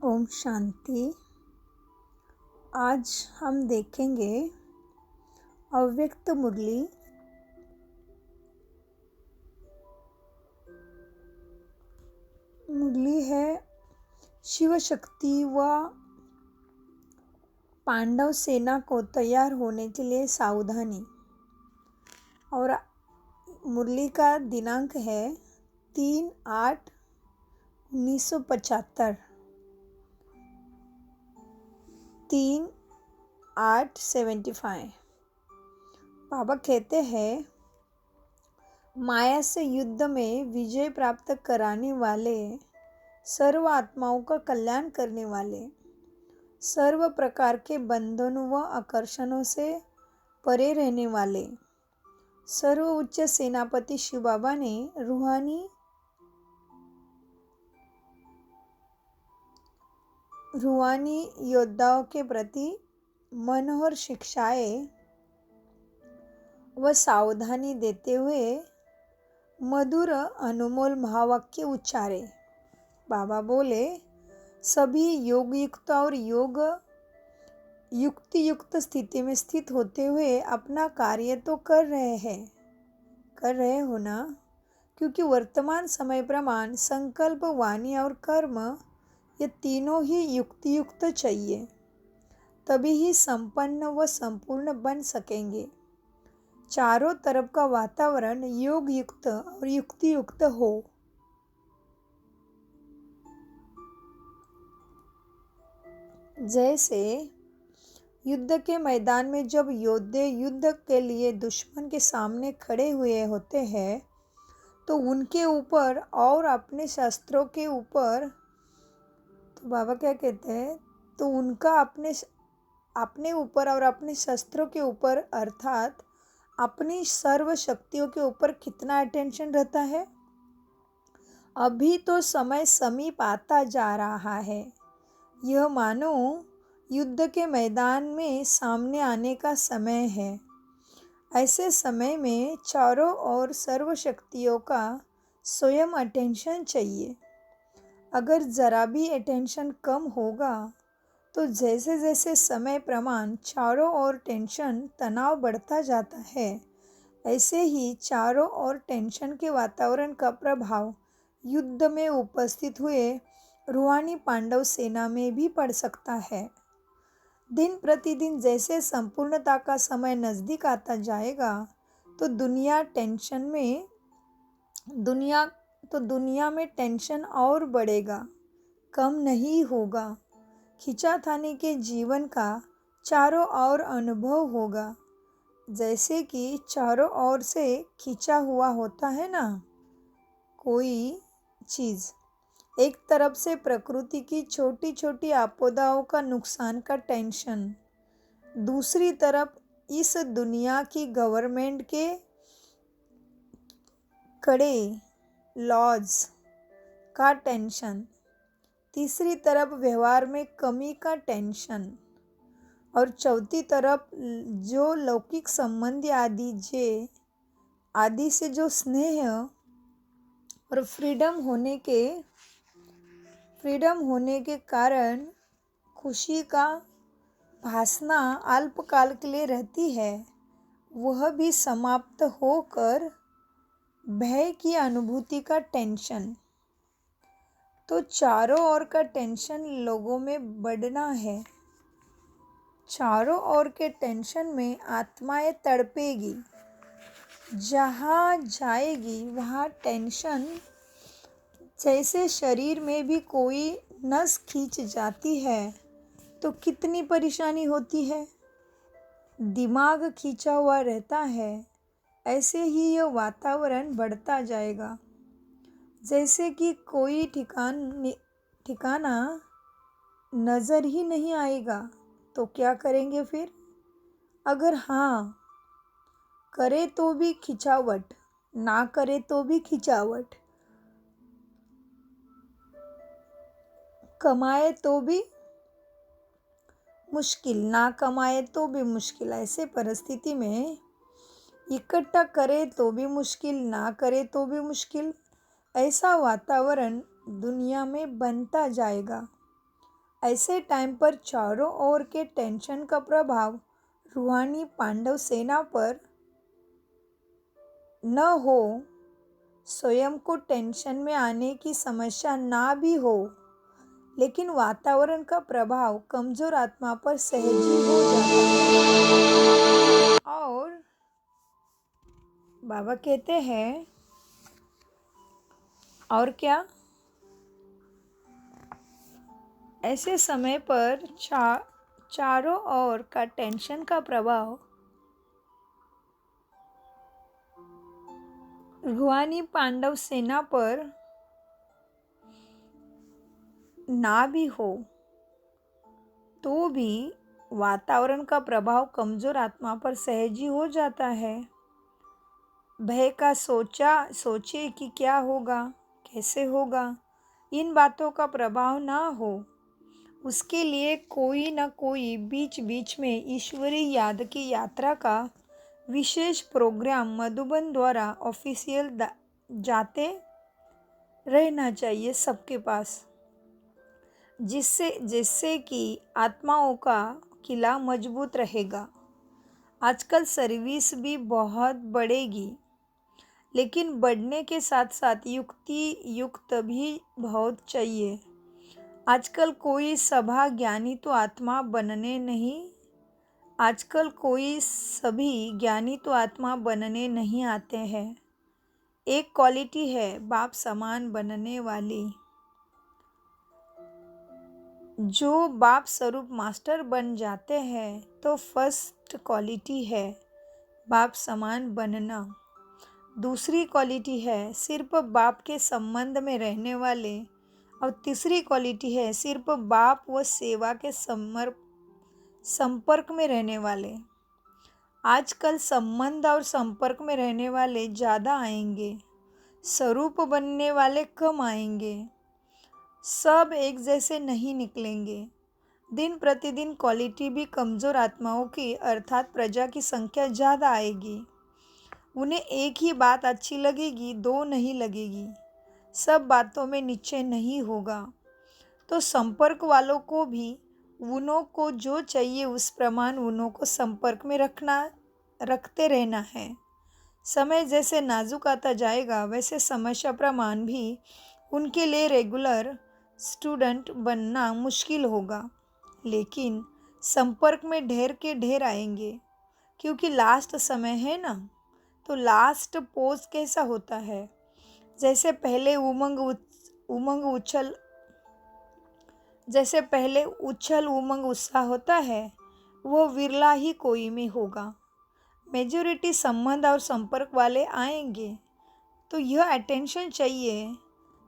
ओम शांति। आज हम देखेंगे अव्यक्त मुरली। मुरली है शिव शक्ति व पांडव सेना को तैयार होने के लिए सावधानी। और मुरली का दिनांक है 3/8/1975। 3/8/75। बाबा कहते हैं, माया से युद्ध में विजय प्राप्त कराने वाले, सर्व आत्माओं का कल्याण करने वाले, सर्व प्रकार के बंधनों व आकर्षणों से परे रहने वाले सर्व उच्च सेनापति शिव बाबा ने रूहानी योद्धाओं के प्रति मनोहर शिक्षाएं व सावधानी देते हुए मधुर अनमोल महावाक्य उच्चारे। बाबा बोले, सभी योग युक्त और योग युक्ति युक्त स्थिति में स्थित होते हुए अपना कार्य तो कर रहे हो ना, क्योंकि वर्तमान समय प्रमाण संकल्प, वाणी और कर्म ये तीनों ही युक्ति युक्त चाहिए, तभी ही संपन्न व संपूर्ण बन सकेंगे। चारों तरफ का वातावरण योग युक्त और युक्ति युक्त हो। जैसे युद्ध के मैदान में जब योद्धे युद्ध के लिए दुश्मन के सामने खड़े हुए होते हैं, तो उनके ऊपर और अपने शस्त्रों के ऊपर, तो बाबा क्या कहते हैं, तो उनका अपने ऊपर और अपने शस्त्रों के ऊपर अर्थात अपनी सर्व शक्तियों के ऊपर कितना अटेंशन रहता है। अभी तो समय समीप आता जा रहा है। यह मानो युद्ध के मैदान में सामने आने का समय है। ऐसे समय में चारों ओर सर्व शक्तियों का स्वयं अटेंशन चाहिए। अगर जरा भी अटेंशन कम होगा तो जैसे जैसे समय प्रमाण चारों ओर टेंशन तनाव बढ़ता जाता है, ऐसे ही चारों ओर टेंशन के वातावरण का प्रभाव युद्ध में उपस्थित हुए रूहानी पांडव सेना में भी पड़ सकता है। दिन प्रतिदिन जैसे संपूर्णता का समय नज़दीक आता जाएगा, तो दुनिया में टेंशन और बढ़ेगा, कम नहीं होगा। खींचातानी के जीवन का चारों ओर अनुभव होगा, जैसे कि चारों ओर से खींचा हुआ होता है ना कोई चीज़। एक तरफ से प्रकृति की छोटी छोटी आपदाओं का नुकसान का टेंशन, दूसरी तरफ इस दुनिया की गवर्नमेंट के कड़े लॉज का टेंशन, तीसरी तरफ व्यवहार में कमी का टेंशन, और चौथी तरफ जो लौकिक संबंधी आदि से जो स्नेह और फ्रीडम होने के कारण खुशी का भासना अल्पकाल के लिए रहती है, वह भी समाप्त होकर भय की अनुभूति का टेंशन। तो चारों ओर का टेंशन लोगों में बढ़ना है। चारों ओर के टेंशन में आत्माएं तड़पेगी। जहाँ जाएगी वहाँ टेंशन। जैसे शरीर में भी कोई नस खींच जाती है तो कितनी परेशानी होती है, दिमाग खींचा हुआ रहता है। ऐसे ही यह वातावरण बढ़ता जाएगा। जैसे कि कोई ठिकाना नज़र ही नहीं आएगा, तो क्या करेंगे फिर? अगर हाँ करे तो भी खिंचावट, ना करे तो भी खिंचावट, कमाए तो भी मुश्किल, ना कमाए तो भी मुश्किल। ऐसे परिस्थिति में इकट्ठा करे तो भी मुश्किल, ना करे तो भी मुश्किल। ऐसा वातावरण दुनिया में बनता जाएगा। ऐसे टाइम पर चारों ओर के टेंशन का प्रभाव रूहानी पांडव सेना पर न हो, स्वयं को टेंशन में आने की समस्या ना भी हो, लेकिन वातावरण का प्रभाव कमजोर आत्मा पर सहजी हो जाता है। और बाबा कहते हैं और क्या, ऐसे समय पर चारों ओर का टेंशन का प्रभाव रूहानी पांडव सेना पर ना भी हो तो भी वातावरण का प्रभाव कमजोर आत्मा पर सहजी हो जाता है। भय का सोचे कि क्या होगा, कैसे होगा, इन बातों का प्रभाव ना हो, उसके लिए कोई न कोई बीच बीच में ईश्वरीय याद की यात्रा का विशेष प्रोग्राम मधुबन द्वारा ऑफिशियल जाते रहना चाहिए सबके पास, जिससे कि आत्माओं का किला मजबूत रहेगा। आजकल सर्विस भी बहुत बढ़ेगी, लेकिन बढ़ने के साथ साथ युक्त भी बहुत चाहिए। आजकल कोई सभा ज्ञानी तो आत्मा बनने नहीं आते हैं। एक क्वालिटी है बाप समान बनने वाली, जो बाप स्वरूप मास्टर बन जाते हैं तो फर्स्ट क्वालिटी है बाप समान बनना। दूसरी क्वालिटी है सिर्फ बाप के संबंध में रहने वाले, और तीसरी क्वालिटी है सिर्फ बाप व सेवा के संपर्क में रहने वाले। आजकल संबंध और संपर्क में रहने वाले ज़्यादा आएंगे, स्वरूप बनने वाले कम आएंगे। सब एक जैसे नहीं निकलेंगे। दिन प्रतिदिन क्वालिटी भी कमज़ोर आत्माओं की अर्थात प्रजा की संख्या ज़्यादा आएगी। उन्हें एक ही बात अच्छी लगेगी, दो नहीं लगेगी। सब बातों में निश्चय नहीं होगा। तो संपर्क वालों को भी उन्हों को जो चाहिए उस प्रमाण उन्हों को संपर्क में रखते रहना है। समय जैसे नाजुक आता जाएगा वैसे समस्या प्रमाण भी उनके लिए रेगुलर स्टूडेंट बनना मुश्किल होगा, लेकिन संपर्क में ढेर के ढेर आएंगे, क्योंकि लास्ट समय है ना। तो लास्ट पोज कैसा होता है, जैसे पहले उछल उमंग उत्साह होता है, वो विरला ही कोई में होगा। मेजॉरिटी संबंध और संपर्क वाले आएंगे। तो यह अटेंशन चाहिए।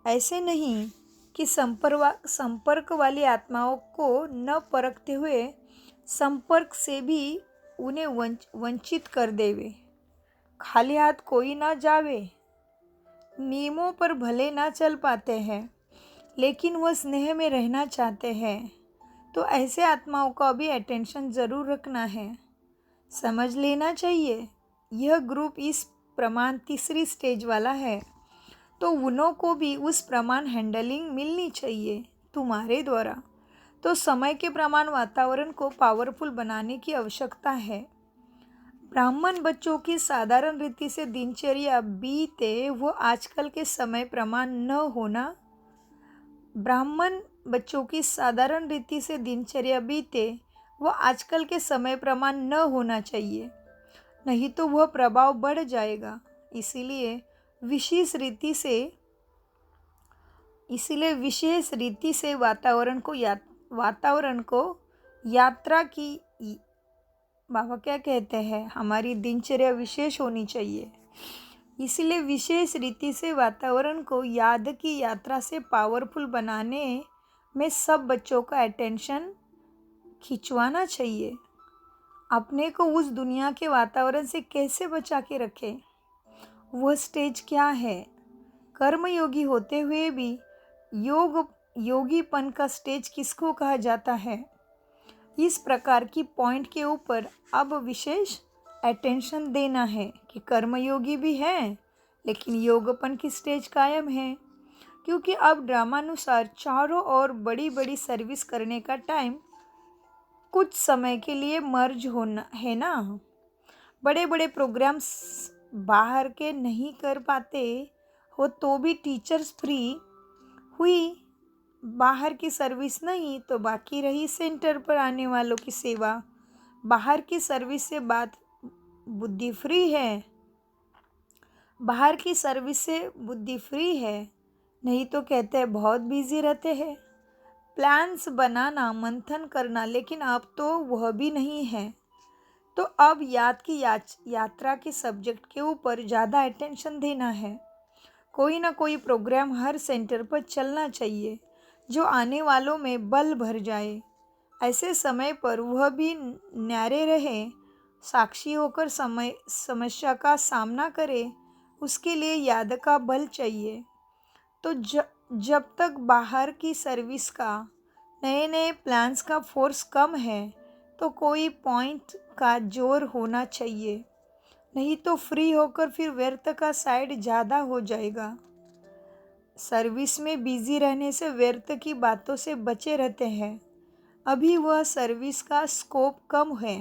ऐसे नहीं कि संपर्क वाली आत्माओं को न परखते हुए संपर्क से भी उन्हें वंचित कर देवे। खाली हाथ कोई ना जावे। नियमों पर भले ना चल पाते हैं, लेकिन वह स्नेह में रहना चाहते हैं, तो ऐसे आत्माओं का भी अटेंशन ज़रूर रखना है। समझ लेना चाहिए यह ग्रुप इस प्रमाण तीसरी स्टेज वाला है, तो उन्हों को भी उस प्रमाण हैंडलिंग मिलनी चाहिए तुम्हारे द्वारा। तो समय के प्रमाण वातावरण को पावरफुल बनाने की आवश्यकता है। ब्राह्मण बच्चों की साधारण रीति से दिनचर्या बीते वो आजकल के समय प्रमाण न होना। ब्राह्मण बच्चों की साधारण रीति से दिनचर्या बीते वो आजकल के समय प्रमाण न होना चाहिए, नहीं तो वह प्रभाव बढ़ जाएगा। इसीलिए विशेष रीति से वातावरण को यात्रा की बाबा क्या कहते हैं, हमारी दिनचर्या विशेष होनी चाहिए। इसलिए विशेष रीति से वातावरण को याद की यात्रा से पावरफुल बनाने में सब बच्चों का अटेंशन खिंचवाना चाहिए। अपने को उस दुनिया के वातावरण से कैसे बचा के रखें, वह स्टेज क्या है। कर्मयोगी होते हुए भी योगीपन का स्टेज किसको कहा जाता है, इस प्रकार की पॉइंट के ऊपर अब विशेष अटेंशन देना है कि कर्मयोगी भी है लेकिन योगपन की स्टेज कायम है। क्योंकि अब ड्रामानुसार चारों ओर बड़ी बड़ी सर्विस करने का टाइम कुछ समय के लिए मर्ज होना है ना। बड़े बड़े प्रोग्राम्स बाहर के नहीं कर पाते हो तो भी टीचर्स फ्री हुई। बाहर की सर्विस नहीं तो बाकी रही सेंटर पर आने वालों की सेवा। बाहर की सर्विस से बात बुद्धि फ्री है, बाहर की सर्विस से बुद्धि फ्री है, नहीं तो कहते हैं बहुत बिजी रहते हैं। प्लान्स बनाना, मंथन करना, लेकिन अब तो वह भी नहीं है। तो अब यात्रा के सब्जेक्ट के ऊपर ज़्यादा अटेंशन देना है। कोई ना कोई प्रोग्राम हर सेंटर पर चलना चाहिए जो आने वालों में बल भर जाए। ऐसे समय पर वह भी न्यारे रहे, साक्षी होकर समस्या का सामना करे, उसके लिए याद का बल चाहिए। तो जब तक बाहर की सर्विस का नए नए प्लान्स का फोर्स कम है तो कोई पॉइंट का जोर होना चाहिए, नहीं तो फ्री होकर फिर व्यर्थ का साइड ज़्यादा हो जाएगा। सर्विस में बिजी रहने से व्यर्थ की बातों से बचे रहते हैं। अभी वह सर्विस का स्कोप कम है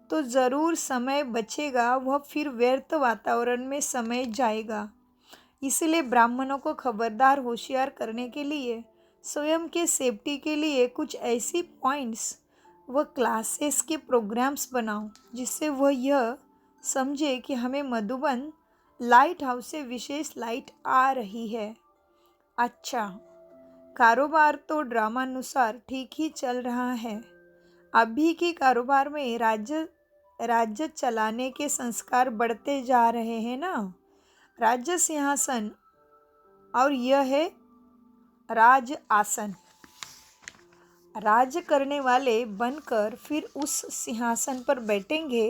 तो ज़रूर समय बचेगा, वह फिर व्यर्थ वातावरण में समय जाएगा। इसलिए ब्राह्मणों को खबरदार होशियार करने के लिए, स्वयं के सेफ्टी के लिए कुछ ऐसी पॉइंट्स व क्लासेस के प्रोग्राम्स बनाओ जिससे वह यह समझे कि हमें मधुबन लाइट हाउस से विशेष लाइट आ रही है। अच्छा, कारोबार तो ड्रामानुसार ठीक ही चल रहा है। अभी के कारोबार में राज्य चलाने के संस्कार बढ़ते जा रहे हैं ना। राज्य सिंहासन और यह है राज आसन। राज्य करने वाले बनकर फिर उस सिंहासन पर बैठेंगे।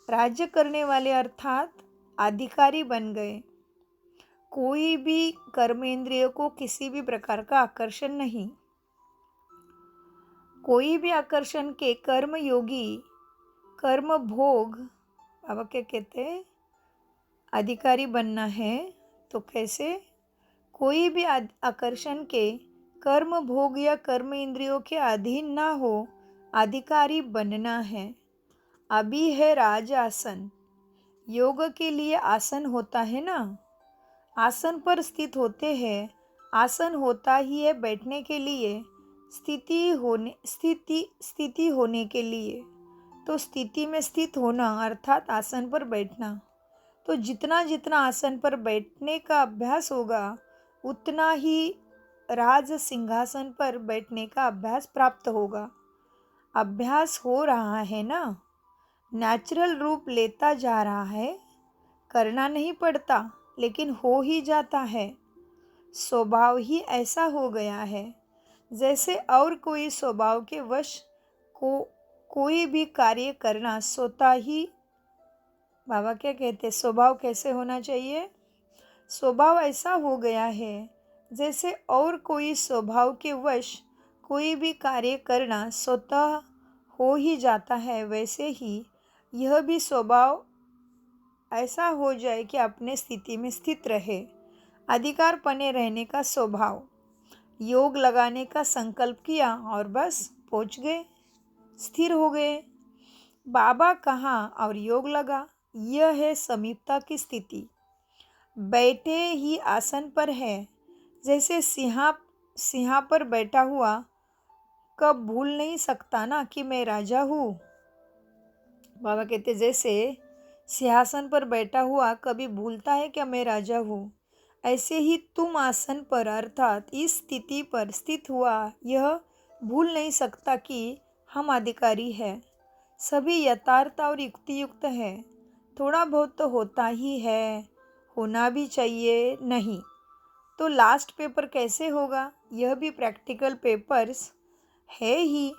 राज्य करने वाले अर्थात अधिकारी बन गए। कोई भी कर्मेंद्रिय को किसी भी प्रकार का आकर्षण नहीं। कोई भी आकर्षण के कर्मयोगी, कर्म भोग, बाबा क्या कहते हैं, अधिकारी बनना है तो कैसे? कोई भी आकर्षण के कर्म भोग या कर्म इंद्रियों के अधीन ना हो, अधिकारी बनना है। अभी है राज आसन। योग के लिए आसन होता है ना, आसन पर स्थित होते हैं। आसन होता ही है बैठने के लिए, स्थिति होने के लिए। तो स्थिति में स्थित होना अर्थात आसन पर बैठना। तो जितना जितना आसन पर बैठने का अभ्यास होगा उतना ही राज सिंहासन पर बैठने का अभ्यास प्राप्त होगा। अभ्यास हो रहा है ना, नेचुरल रूप लेता जा रहा है। करना नहीं पड़ता लेकिन हो ही जाता है। स्वभाव ही ऐसा हो गया है जैसे और कोई स्वभाव के वश कोई भी कार्य करना स्वतः ही। बाबा क्या कहते, स्वभाव कैसे होना चाहिए? स्वभाव ऐसा हो गया है जैसे और कोई स्वभाव के वश कोई भी कार्य करना स्वतः हो ही जाता है, वैसे ही यह भी स्वभाव ऐसा हो जाए कि अपने स्थिति में स्थित रहे। अधिकार पने रहने का स्वभाव। योग लगाने का संकल्प किया और बस पहुँच गए, स्थिर हो गए। बाबा कहाँ और योग लगा, यह है समीपता की स्थिति। बैठे ही आसन पर है, जैसे सिंहा पर बैठा हुआ कब भूल नहीं सकता ना कि मैं राजा हूँ। बाबा कहते जैसे सिंहासन पर बैठा हुआ कभी भूलता है क्या मैं राजा हूँ, ऐसे ही तुम आसन पर अर्थात इस स्थिति पर स्थित हुआ यह भूल नहीं सकता कि हम अधिकारी हैं। सभी यथार्थ और युक्तियुक्त है। थोड़ा बहुत तो होता ही है, होना भी चाहिए, नहीं तो लास्ट पेपर कैसे होगा? यह भी प्रैक्टिकल पेपर्स है ही।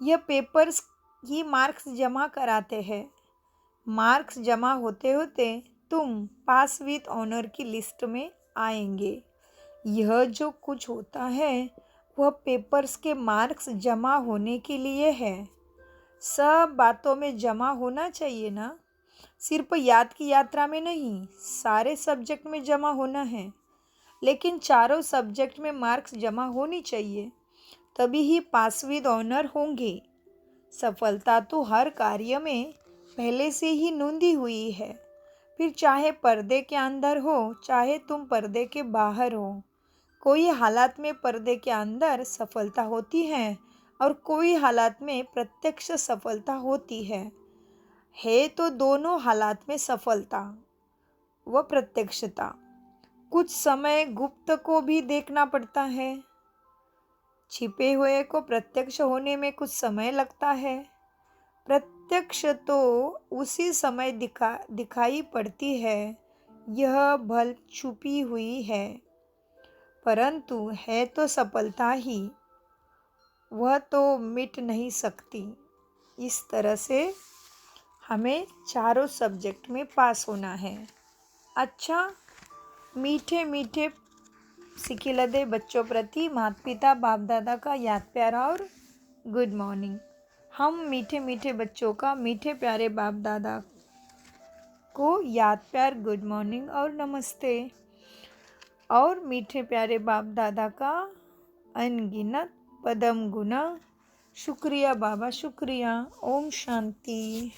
यह पेपर्स ही मार्क्स जमा कराते हैं। मार्क्स जमा होते होते तुम पास विथ ऑनर की लिस्ट में आएंगे। यह जो कुछ होता है वह पेपर्स के मार्क्स जमा होने के लिए है। सब बातों में जमा होना चाहिए ना, सिर्फ याद की यात्रा में नहीं, सारे सब्जेक्ट में जमा होना है। लेकिन चारों सब्जेक्ट में मार्क्स जमा होनी चाहिए, तभी ही पास विद ऑनर होंगे। सफलता तो हर कार्य में पहले से ही नूंदी हुई है, फिर चाहे पर्दे के अंदर हो चाहे तुम पर्दे के बाहर हो। कोई हालात में पर्दे के अंदर सफलता होती है और कोई हालात में प्रत्यक्ष सफलता होती है तो दोनों हालात में सफलता व प्रत्यक्षता। कुछ समय गुप्त को भी देखना पड़ता है, छिपे हुए को प्रत्यक्ष होने में कुछ समय लगता है। प्रत्यक्ष तो उसी समय दिखाई पड़ती है, यह भल छुपी हुई है, परंतु है तो सफलता ही, वह तो मिट नहीं सकती। इस तरह से हमें चारों सब्जेक्ट में पास होना है। अच्छा, मीठे मीठे सिखिलदे बच्चों प्रति माता पिता बाप दादा का याद प्यार और गुड मॉर्निंग। हम मीठे मीठे बच्चों का मीठे प्यारे बाप दादा को याद प्यार गुड मॉर्निंग और नमस्ते, और मीठे प्यारे बाप दादा का अनगिनत पदम गुना शुक्रिया बाबा शुक्रिया। ओम शांति।